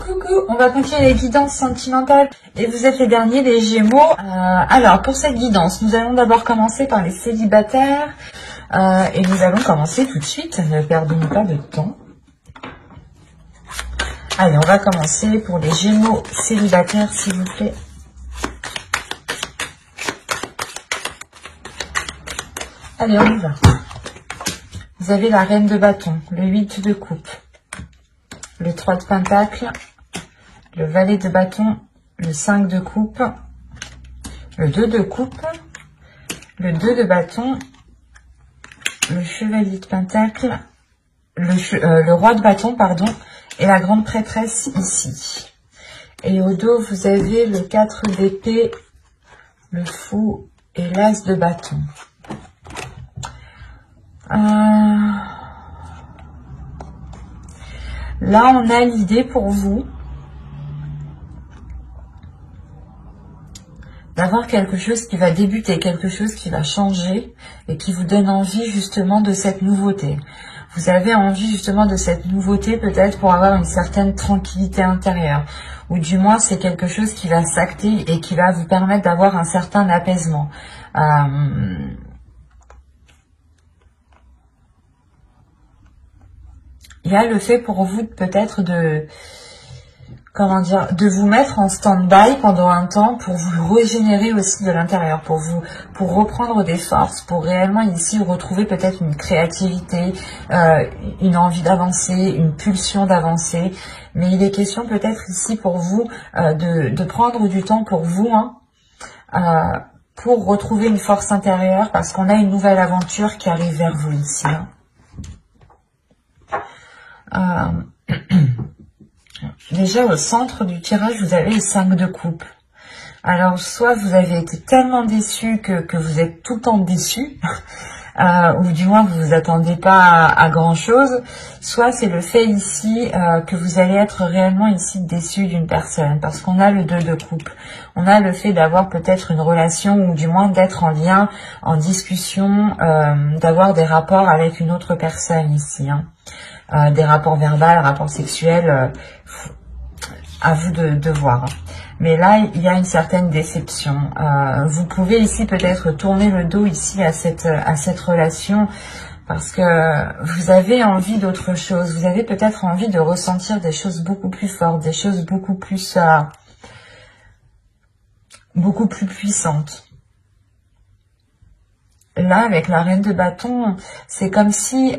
Coucou, on va continuer les guidances sentimentales et vous êtes les derniers, les Gémeaux. Alors, pour cette guidance, nous allons d'abord commencer par les célibataires et nous allons commencer tout de suite, ne perdons pas de temps. Allez, on va commencer pour les Gémeaux célibataires, s'il vous plaît. Allez, on y va. Vous avez la reine de bâton, le 8 de coupe, le 3 de pentacle, le valet de bâton, le 5 de coupe, le 2 de coupe, le 2 de bâton, le chevalier de pentacle, le roi de bâton, pardon, et la grande prêtresse ici. Et au dos, vous avez le 4 d'épée, le fou et l'as de bâton. Là, on a l'idée pour vous d'avoir quelque chose qui va débuter, quelque chose qui va changer et qui vous donne envie justement de cette nouveauté. Vous avez envie justement de cette nouveauté peut-être pour avoir une certaine tranquillité intérieure. Ou du moins, c'est quelque chose qui va s'acter et qui va vous permettre d'avoir un certain apaisement. Il y a le fait pour vous peut-être de, comment dire, de vous mettre en stand-by pendant un temps pour vous régénérer aussi de l'intérieur, pour reprendre des forces, pour réellement ici retrouver peut-être une créativité, une envie d'avancer, une pulsion d'avancer. Mais il est question peut-être ici pour vous de prendre du temps pour vous, pour retrouver une force intérieure parce qu'on a une nouvelle aventure qui arrive vers vous ici. Déjà au centre du tirage vous avez le 5 de coupe. Alors soit vous avez été tellement déçu que vous êtes tout le temps déçu, ou du moins vous vous attendez pas à grand chose, soit c'est le fait ici que vous allez être réellement ici déçu d'une personne, parce qu'on a le 2 de coupe. On a le fait d'avoir peut-être une relation, ou du moins d'être en lien, en discussion, d'avoir des rapports avec une autre personne ici, des rapports verbaux, rapports sexuels, à vous de voir. Mais là, il y a une certaine déception. Vous pouvez ici peut-être tourner le dos ici à cette relation parce que vous avez envie d'autre chose. Vous avez peut-être envie de ressentir des choses beaucoup plus fortes, des choses beaucoup plus puissantes. Là, avec la reine de bâton, c'est comme si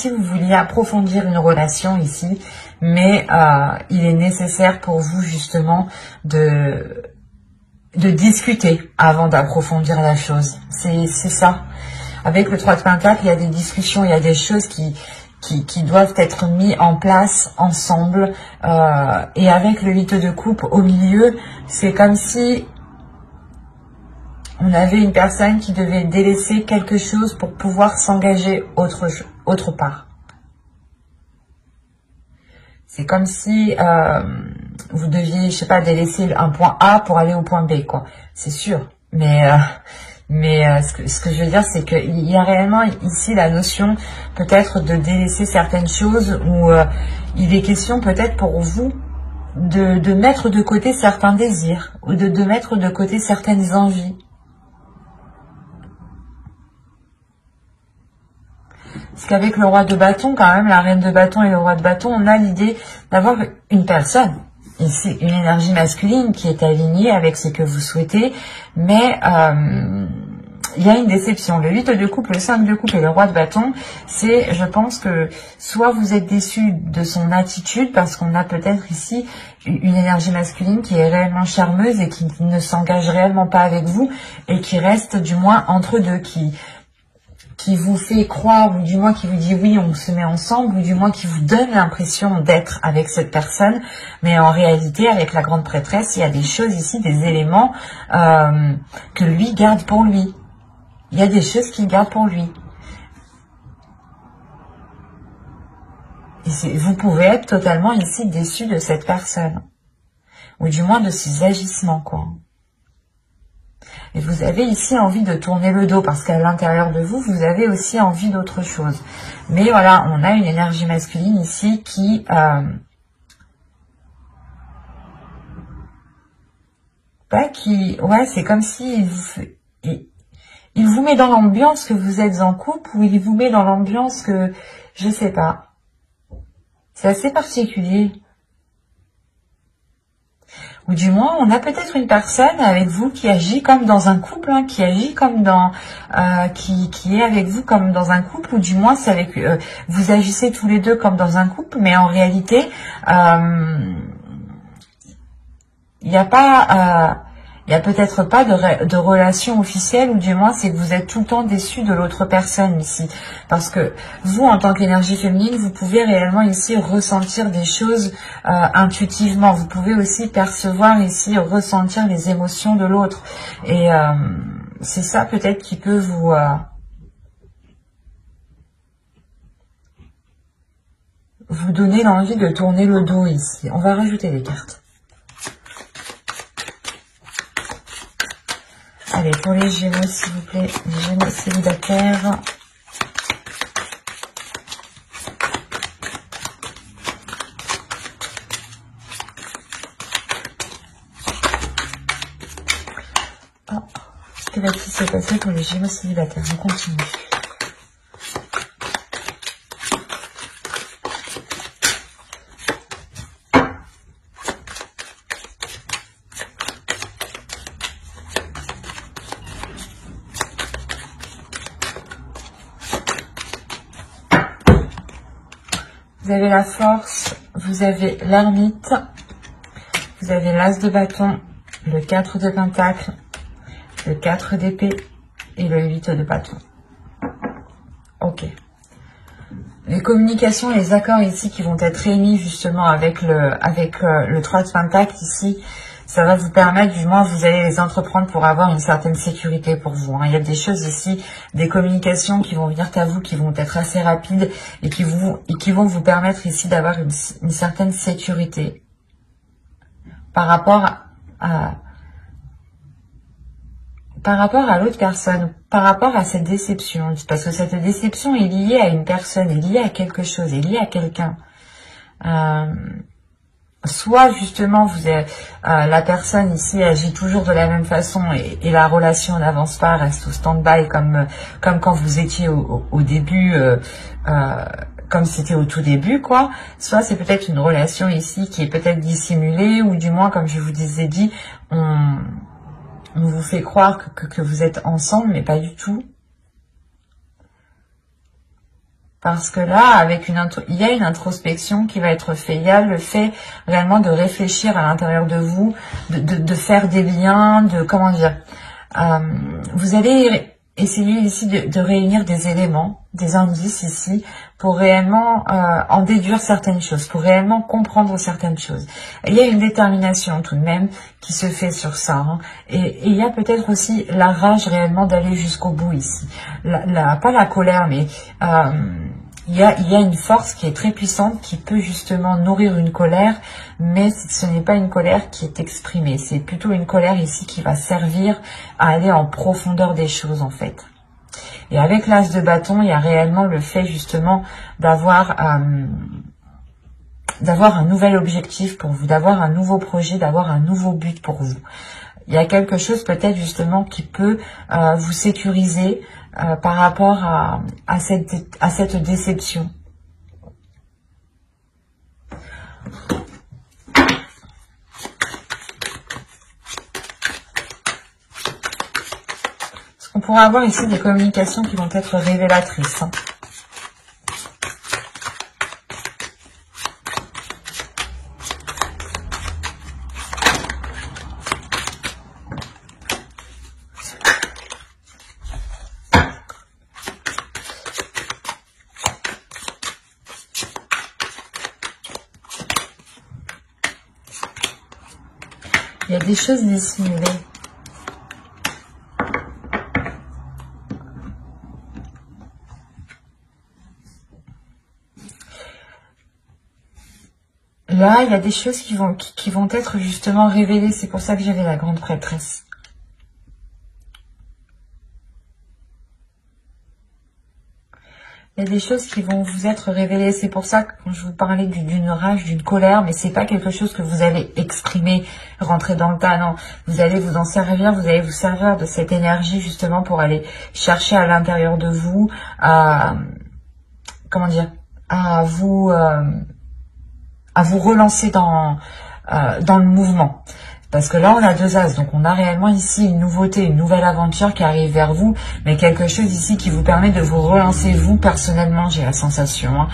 vous vouliez approfondir une relation ici, mais il est nécessaire pour vous justement de discuter avant d'approfondir la chose. C'est ça. Avec le 3 de pentacle, il y a des discussions, il y a des choses qui doivent être mises en place ensemble. Et avec le 8 de coupe au milieu, c'est comme si on avait une personne qui devait délaisser quelque chose pour pouvoir s'engager autre part. C'est comme si vous deviez, je sais pas, délaisser un point A pour aller au point B, quoi. C'est sûr. Mais ce que je veux dire, c'est qu'il y a réellement ici la notion peut-être de délaisser certaines choses où il est question peut-être pour vous de mettre de côté certains désirs ou de mettre de côté certaines envies. Parce qu'avec le roi de bâton, quand même, la reine de bâton et le roi de bâton, on a l'idée d'avoir une personne, ici, une énergie masculine qui est alignée avec ce que vous souhaitez, mais il y a une déception. Le 8 de coupe, le 5 de coupe et le roi de bâton, c'est, je pense que soit vous êtes déçu de son attitude, parce qu'on a peut-être ici une énergie masculine qui est réellement charmeuse et qui ne s'engage réellement pas avec vous, et qui reste du moins entre deux, qui vous fait croire, ou du moins qui vous dit oui, on se met ensemble, ou du moins qui vous donne l'impression d'être avec cette personne, mais en réalité, avec la grande prêtresse, il y a des choses ici, des éléments que lui garde pour lui. Il y a des choses qu'il garde pour lui. Et vous pouvez être totalement ici déçu de cette personne, ou du moins de ses agissements, quoi. Et vous avez ici envie de tourner le dos parce qu'à l'intérieur de vous, vous avez aussi envie d'autre chose. Mais voilà, on a une énergie masculine ici qui... ouais, c'est comme si il vous met dans l'ambiance que vous êtes en couple ou il vous met dans l'ambiance que... Je sais pas. C'est assez particulier. Ou du moins, on a peut-être une personne avec vous qui agit comme dans un couple, hein, qui agit comme dans, qui est avec vous comme dans un couple, ou du moins, c'est avec, vous agissez tous les deux comme dans un couple, mais en réalité, il n'y a pas, il y a peut-être pas de relation officielle, ou du moins c'est que vous êtes tout le temps déçu de l'autre personne ici. Parce que vous, en tant qu'énergie féminine, vous pouvez réellement ici ressentir des choses intuitivement. Vous pouvez aussi percevoir ici, ressentir les émotions de l'autre. Et c'est ça peut-être qui peut vous donner l'envie de tourner le dos ici. On va rajouter des cartes. Allez, pour les Gémeaux, s'il vous plaît, les Gémeaux célibataires. Oh, que va-t-il se passer pour les Gémeaux célibataires? On continue. Vous avez la force, vous avez l'ermite, vous avez l'as de bâton, le 4 de pentacle, le 4 d'épée et le 8 de bâton. Ok. Les communications, les accords ici qui vont être émis justement avec le 3 de pentacle ici, ça va vous permettre, du moins vous allez les entreprendre pour avoir une certaine sécurité pour vous. Hein. Il y a des choses ici, des communications qui vont venir à vous, qui vont être assez rapides et qui vont vous permettre ici d'avoir une certaine sécurité par rapport à l'autre personne, par rapport à cette déception. Parce que cette déception est liée à une personne, est liée à quelque chose, est liée à quelqu'un. Soit justement la personne ici agit toujours de la même façon et la relation n'avance pas, reste au stand-by comme quand vous étiez au début, comme c'était au tout début, quoi. Soit c'est peut-être une relation ici qui est peut-être dissimulée, ou du moins, comme je vous ai dit, on vous fait croire que vous êtes ensemble, mais pas du tout. Parce que là, il y a une introspection qui va être faite. Il y a le fait réellement de réfléchir à l'intérieur de vous, de faire des liens, comment dire. Vous allez essayer ici de réunir des éléments, des indices ici, pour réellement en déduire certaines choses, pour réellement comprendre certaines choses. Il y a une détermination tout de même qui se fait sur ça. Hein. Et il y a peut-être aussi la rage réellement d'aller jusqu'au bout ici. Pas la colère, mais... il y a une force qui est très puissante qui peut justement nourrir une colère, mais ce n'est pas une colère qui est exprimée. C'est plutôt une colère ici qui va servir à aller en profondeur des choses en fait. Et avec l'as de bâton, il y a réellement le fait justement d'avoir un nouvel objectif pour vous, d'avoir un nouveau projet, d'avoir un nouveau but pour vous. Il y a quelque chose peut-être justement qui peut vous sécuriser par rapport à cette déception. Parce qu'on pourra avoir ici des communications qui vont être révélatrices. Hein. Il y a des choses dissimulées. Là, il y a des choses qui vont être justement révélées. C'est pour ça que j'avais la grande prêtresse. Il y a des choses qui vont vous être révélées. C'est pour ça que quand je vous parlais d'une rage, d'une colère, mais c'est pas quelque chose que vous allez exprimer, rentrer dans le tas, non. Vous allez vous en servir, vous allez vous servir de cette énergie justement pour aller chercher à l'intérieur de vous, comment dire, à vous relancer dans le mouvement. Parce que là, on a 2 as, donc on a réellement ici une nouveauté, une nouvelle aventure qui arrive vers vous, mais quelque chose ici qui vous permet de vous relancer vous personnellement, j'ai la sensation.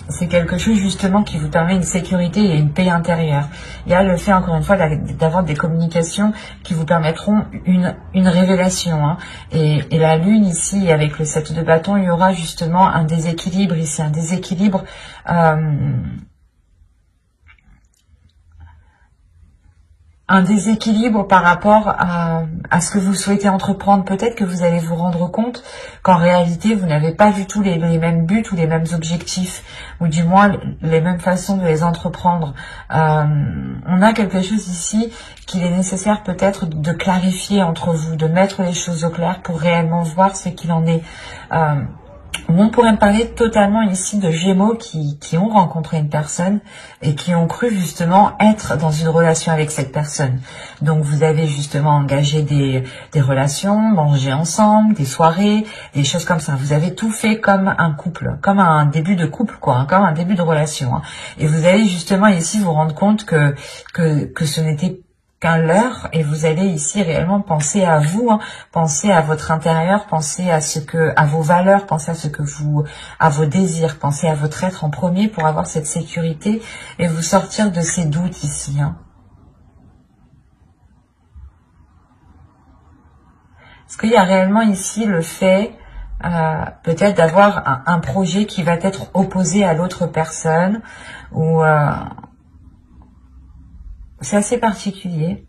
C'est quelque chose justement qui vous permet une sécurité et une paix intérieure. Il y a le fait, encore une fois, d'avoir des communications qui vous permettront une révélation. Et la lune ici, avec le 7 de bâton, il y aura justement un déséquilibre ici, un déséquilibre... un déséquilibre par rapport à ce que vous souhaitez entreprendre. Peut-être que vous allez vous rendre compte qu'en réalité, vous n'avez pas du tout les mêmes buts ou les mêmes objectifs, ou du moins les mêmes façons de les entreprendre. On a quelque chose ici qu'il est nécessaire peut-être de clarifier entre vous, de mettre les choses au clair pour réellement voir ce qu'il en est. On pourrait me parler totalement ici de Gémeaux qui ont rencontré une personne et qui ont cru justement être dans une relation avec cette personne. Donc vous avez justement engagé des relations, mangé ensemble, des soirées, des choses comme ça. Vous avez tout fait comme un couple, comme un début de couple, quoi, comme un début de relation. Et vous allez justement ici vous rendre compte que ce n'était qu'un leurre, et vous allez ici réellement penser à vous, penser à votre intérieur, penser à vos valeurs, penser à vos désirs, penser à votre être en premier pour avoir cette sécurité et vous sortir de ces doutes ici. Est-ce qu'il y a réellement ici le fait peut-être d'avoir un projet qui va être opposé à l'autre personne, ou c'est assez particulier,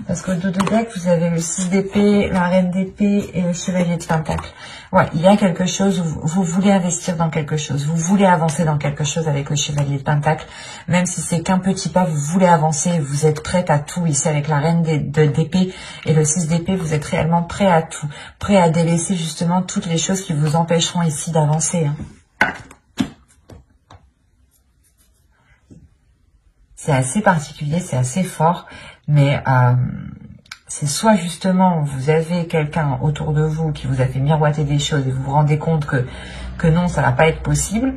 parce qu'au dos de deck, vous avez le 6 d'épée, la reine d'épée et le chevalier de pentacle. Ouais, il y a quelque chose où vous voulez investir dans quelque chose, vous voulez avancer dans quelque chose avec le chevalier de pentacle, même si c'est qu'un petit pas, vous voulez avancer, vous êtes prête à tout ici avec la reine d'épée et le 6 d'épée, vous êtes réellement prêt à tout, prêt à délaisser justement toutes les choses qui vous empêcheront ici d'avancer. C'est assez particulier, c'est assez fort, mais c'est soit justement vous avez quelqu'un autour de vous qui vous a fait miroiter des choses et vous vous rendez compte que non, ça va pas être possible,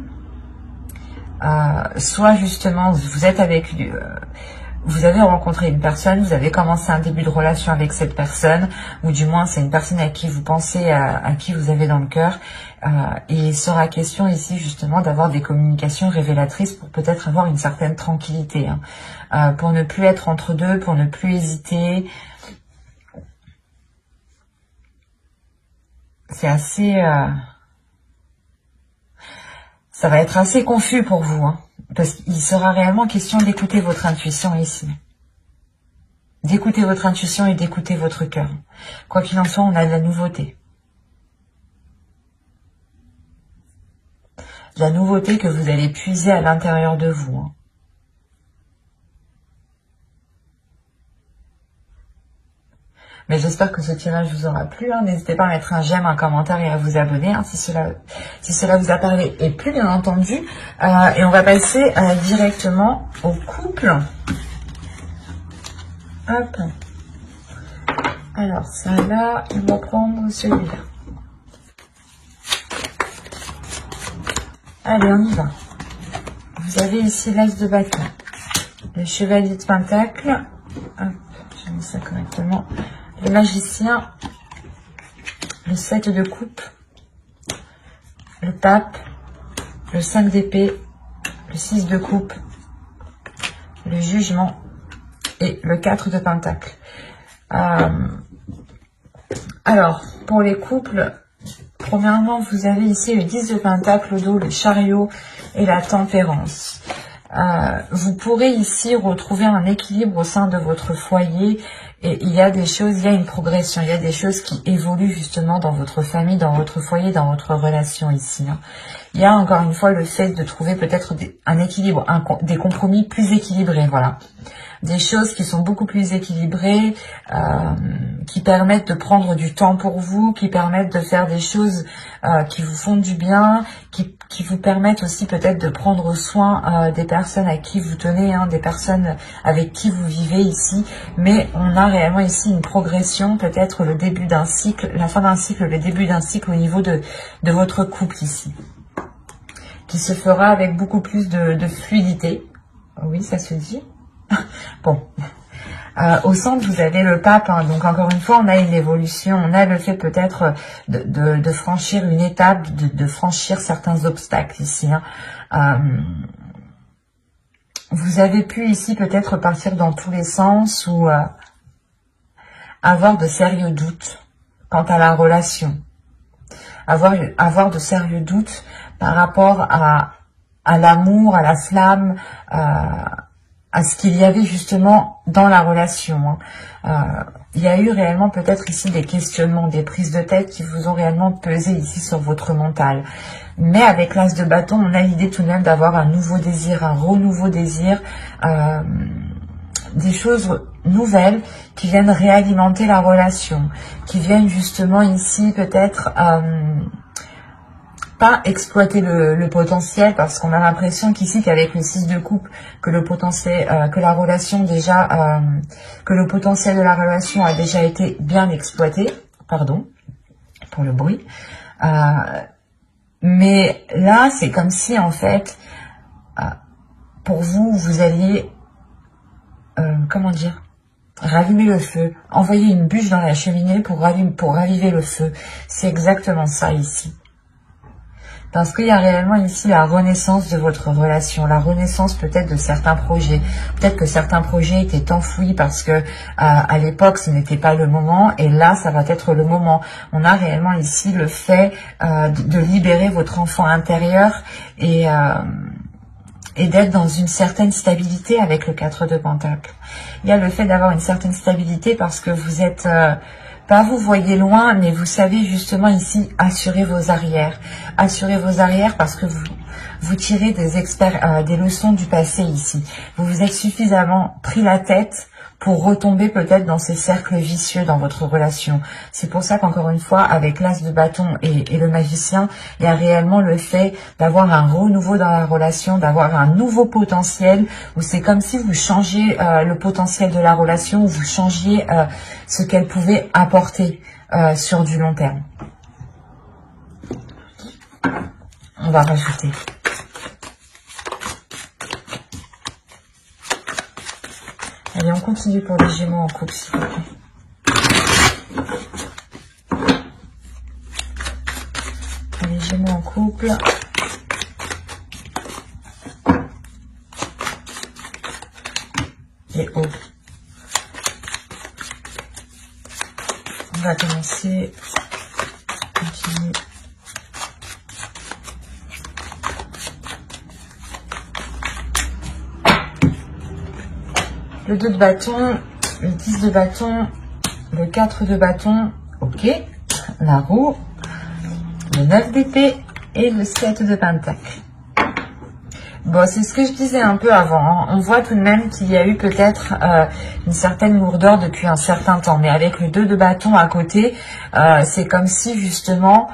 soit justement vous êtes avec lui, vous avez rencontré une personne, vous avez commencé un début de relation avec cette personne, ou du moins c'est une personne à qui vous pensez, à qui vous avez dans le cœur, et il sera question ici justement d'avoir des communications révélatrices pour peut-être avoir une certaine tranquillité, pour ne plus être entre deux, pour ne plus hésiter. C'est assez... ça va être assez confus pour vous, parce qu'il sera réellement question d'écouter votre intuition ici. D'écouter votre intuition et d'écouter votre cœur. Quoi qu'il en soit, on a de la nouveauté. De la nouveauté que vous allez puiser à l'intérieur de vous. Mais j'espère que ce tirage vous aura plu. N'hésitez pas à mettre un j'aime, un commentaire et à vous abonner si cela vous a parlé et plu, bien entendu. Et on va passer directement au couple. Hop. Alors, ça là, on va prendre celui-là. Allez, on y va. Vous avez ici l'as de bâton, le chevalier de pentacle. Hop, j'ai mis ça correctement. Le magicien, le 7 de coupe, le pape, le 5 d'épée, le 6 de coupe, le jugement et le 4 de pentacle. Alors, pour les couples, premièrement, vous avez ici le 10 de pentacle au dos, le chariot et la tempérance. Vous pourrez ici retrouver un équilibre au sein de votre foyer, et il y a des choses, il y a une progression, il y a des choses qui évoluent justement dans votre famille, dans votre foyer, dans votre relation ici. Il y a encore une fois le fait de trouver peut-être un équilibre, des compromis plus équilibrés, voilà. des choses qui sont beaucoup plus équilibrées, qui permettent de prendre du temps pour vous, qui permettent de faire des choses qui vous font du bien, qui vous permettent aussi peut-être de prendre soin des personnes à qui vous tenez, hein, des personnes avec qui vous vivez ici. Mais on a réellement ici une progression, peut-être le début d'un cycle, la fin d'un cycle, le début d'un cycle au niveau de votre couple ici, qui se fera avec beaucoup plus de fluidité. Oui, ça se dit. Bon. Au centre, vous avez le pape, hein, donc encore une fois, on a une évolution, on a le fait peut-être de franchir une étape, de franchir certains obstacles ici. Hein. Vous avez pu ici peut-être partir dans tous les sens ou avoir de sérieux doutes quant à la relation. Avoir de sérieux doutes par rapport à l'amour, à la flamme, à ce qu'il y avait justement dans la relation. Il y a eu réellement peut-être ici des questionnements, des prises de tête qui vous ont réellement pesé ici sur votre mental. Mais avec l'as de bâton, on a l'idée tout de même d'avoir un nouveau désir, un renouveau désir, des choses nouvelles qui viennent réalimenter la relation, qui viennent justement ici peut-être pas exploiter le potentiel, parce qu'on a l'impression qu'ici qu'avec le 6 de coupe, que le potentiel, que la relation déjà, que le potentiel de la relation a déjà été bien exploité, pardon pour le bruit, mais là c'est comme si en fait pour vous, vous alliez comment dire, rallumer le feu, envoyer une bûche dans la cheminée pour raviver le feu. C'est exactement ça ici. Parce qu'il y a réellement ici la renaissance de votre relation, la renaissance peut-être de certains projets. Peut-être que certains projets étaient enfouis parce que à l'époque ce n'était pas le moment, et là ça va être le moment. On a réellement ici le fait de libérer votre enfant intérieur et d'être dans une certaine stabilité avec le 4 de Pentacle. Il y a le fait d'avoir une certaine stabilité parce que vous êtes... pas vous voyez loin, mais vous savez justement ici assurer vos arrières. Assurer vos arrières parce que vous tirez des leçons du passé ici. Vous vous êtes suffisamment pris la tête pour retomber peut-être dans ces cercles vicieux dans votre relation. C'est pour ça qu'encore une fois, avec l'as de bâton et le magicien, il y a réellement le fait d'avoir un renouveau dans la relation, d'avoir un nouveau potentiel, où c'est comme si vous changiez le potentiel de la relation, où vous changiez ce qu'elle pouvait apporter sur du long terme. On va rajouter. Allez, on continue pour les Gémeaux en couple, s'il vous plaît. Les Gémeaux en couple. Les hauts. On va commencer. Continuer. Le 2 de bâton, le 10 de bâton, le 4 de bâton, ok, la roue, le 9 d'épée et le 7 de pentacle. Bon, c'est ce que je disais un peu avant, hein. On voit tout de même qu'il y a eu peut-être une certaine lourdeur depuis un certain temps, mais avec le 2 de bâton à côté, c'est comme si justement...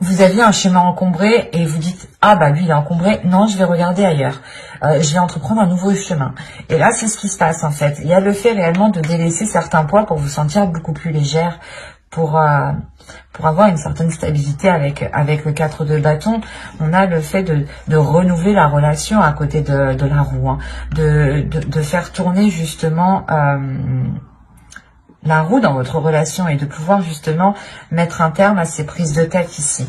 vous aviez un chemin encombré et vous dites « Ah bah lui il est encombré, non je vais regarder ailleurs, je vais entreprendre un nouveau chemin ». Et là c'est ce qui se passe en fait. Il y a le fait réellement de délaisser certains poids pour vous sentir beaucoup plus légère, pour avoir une certaine stabilité avec le 4 de bâton. On a le fait de renouveler la relation à côté de la roue, hein, de faire tourner justement... la roue dans votre relation et de pouvoir justement mettre un terme à ces prises de tête ici.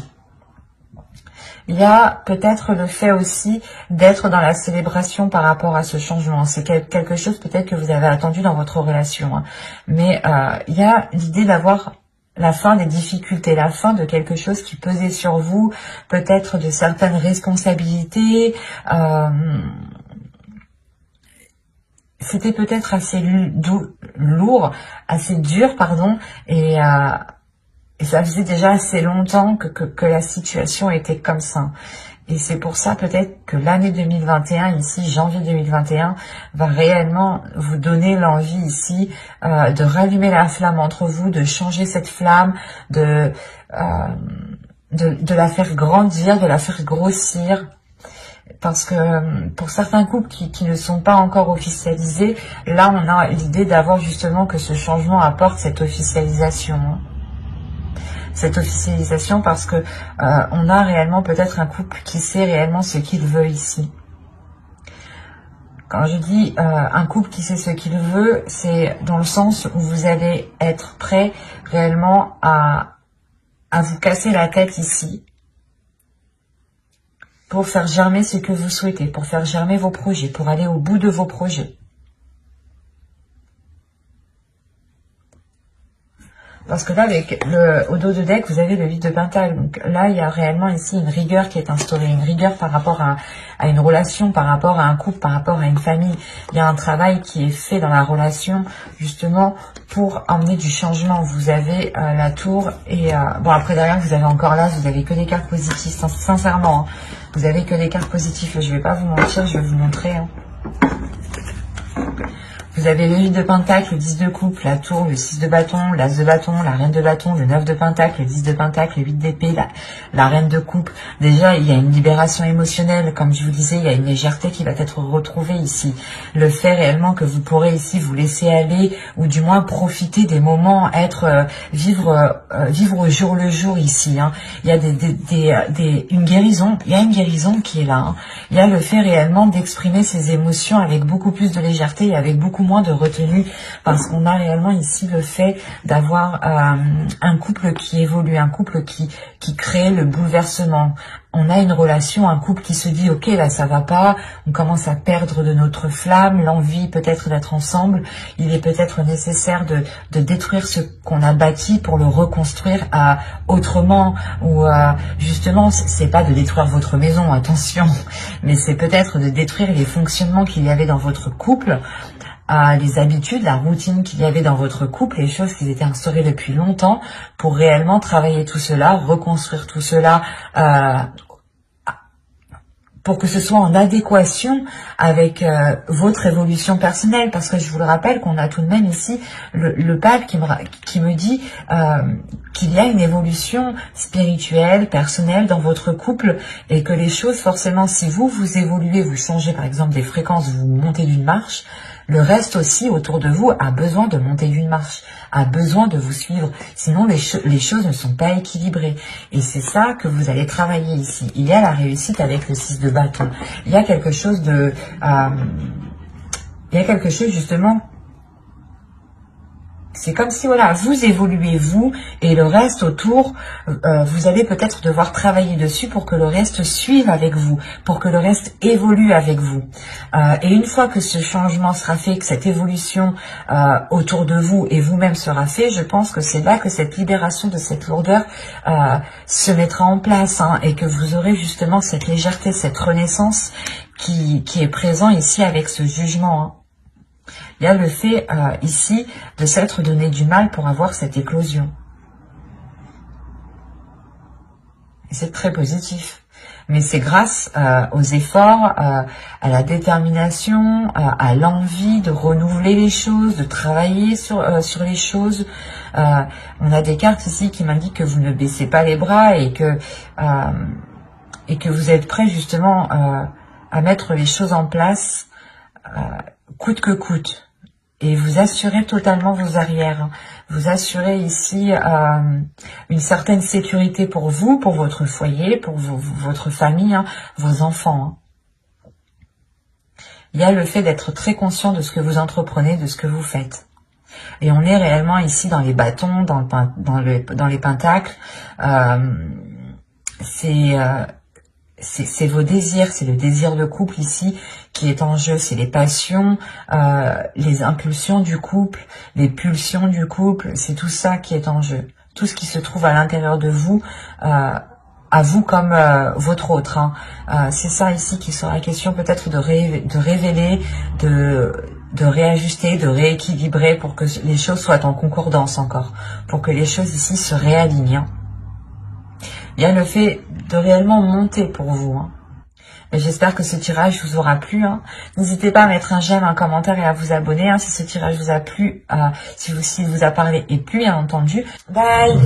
Il y a peut-être le fait aussi d'être dans la célébration par rapport à ce changement. C'est quelque chose peut-être que vous avez attendu dans votre relation. Hein. Mais il y a l'idée d'avoir la fin des difficultés, la fin de quelque chose qui pesait sur vous, peut-être de certaines responsabilités, c'était peut-être assez lourd, assez dur, pardon, et ça faisait déjà assez longtemps que la situation était comme ça. Et c'est pour ça peut-être que l'année 2021, ici, janvier 2021, va réellement vous donner l'envie ici de rallumer la flamme entre vous, de changer cette flamme, de la faire grandir, de la faire grossir. Parce que pour certains couples qui ne sont pas encore officialisés, là on a l'idée d'avoir justement que ce changement apporte cette officialisation. Cette officialisation parce que on a réellement peut-être un couple qui sait réellement ce qu'il veut ici. Quand je dis un couple qui sait ce qu'il veut, c'est dans le sens où vous allez être prêt réellement à vous casser la tête ici pour faire germer ce que vous souhaitez, pour faire germer vos projets, pour aller au bout de vos projets. Parce que là, avec au dos de deck, vous avez le 8 de Pentacle. Donc là, il y a réellement ici une rigueur qui est instaurée. Une rigueur par rapport à une relation, par rapport à un couple, par rapport à une famille. Il y a un travail qui est fait dans la relation, justement, pour emmener du changement. Vous avez la tour et... bon, après, derrière, vous avez encore là, vous avez que des cartes positives. Sincèrement, hein, vous avez que des cartes positives. Je vais pas vous mentir, je vais vous montrer. Hein. Vous avez le 8 de Pentacle, le 10 de coupe, la tour, le 6 de bâton, l'as de bâton, la reine de bâton, le 9 de Pentacle, le 10 de Pentacle, le 8 d'épée, la reine de coupe. Déjà, il y a une libération émotionnelle. Comme je vous disais, il y a une légèreté qui va être retrouvée ici. Le fait réellement que vous pourrez ici vous laisser aller ou du moins profiter des moments, vivre au jour le jour ici. Hein. Il y a une guérison. Il y a une guérison qui est là. Hein. Il y a le fait réellement d'exprimer ses émotions avec beaucoup plus de légèreté et avec beaucoup moins de retenue, parce qu'on a réellement ici le fait d'avoir un couple qui évolue, un couple qui crée le bouleversement. On a une relation, un couple qui se dit ok, là ça va pas, on commence à perdre de notre flamme, l'envie peut-être d'être ensemble. Il est peut-être nécessaire de détruire ce qu'on a bâti pour le reconstruire autrement, ou justement c'est pas de détruire votre maison, attention, mais c'est peut-être de détruire les fonctionnements qu'il y avait dans votre couple, les habitudes, la routine qu'il y avait dans votre couple, les choses qui étaient instaurées depuis longtemps, pour réellement travailler tout cela, reconstruire tout cela, pour que ce soit en adéquation avec votre évolution personnelle. Parce que je vous le rappelle qu'on a tout de même ici le pape qui me dit qu'il y a une évolution spirituelle, personnelle dans votre couple, et que les choses, forcément, si vous évoluez, vous changez par exemple des fréquences, vous montez d'une marche, le reste aussi autour de vous a besoin de monter d'une marche, a besoin de vous suivre. Sinon, les choses ne sont pas équilibrées. Et c'est ça que vous allez travailler ici. Il y a la réussite avec le 6 de bâton. Il y a quelque chose de... il y a quelque chose justement... C'est comme si, voilà, vous évoluez, vous, et le reste autour, vous allez peut-être devoir travailler dessus pour que le reste suive avec vous, pour que le reste évolue avec vous. Et une fois que ce changement sera fait, que cette évolution autour de vous et vous-même sera fait, je pense que c'est là que cette libération de cette lourdeur se mettra en place, hein, et que vous aurez justement cette légèreté, cette renaissance qui est présent ici avec ce jugement, hein. Il y a le fait ici de s'être donné du mal pour avoir cette éclosion. Et c'est très positif. Mais c'est grâce aux efforts, à la détermination, à l'envie de renouveler les choses, de travailler sur les choses. On a des cartes ici qui m'indiquent que vous ne baissez pas les bras et que vous êtes prêt justement à mettre les choses en place coûte que coûte. Et vous assurez totalement vos arrières. Hein. Vous assurez ici une certaine sécurité pour vous, pour votre foyer, pour votre famille, hein, vos enfants. Hein. Il y a le fait d'être très conscient de ce que vous entreprenez, de ce que vous faites. Et on est réellement ici dans les bâtons, dans les pentacles. C'est vos désirs, c'est le désir de couple ici qui est en jeu, c'est les passions, les impulsions du couple, les pulsions du couple, c'est tout ça qui est en jeu. Tout ce qui se trouve à l'intérieur de vous, à vous comme votre autre. Hein. C'est ça ici qui sera question peut-être de révéler, de réajuster, de rééquilibrer pour que les choses soient en concordance encore, pour que les choses ici se réalignent. Hein. Il y a le fait de réellement monter pour vous. Hein. J'espère que ce tirage vous aura plu. Hein. N'hésitez pas à mettre un j'aime, un commentaire et à vous abonner. Hein, si ce tirage vous a plu, s'il vous a parlé et plu, bien entendu. Bye!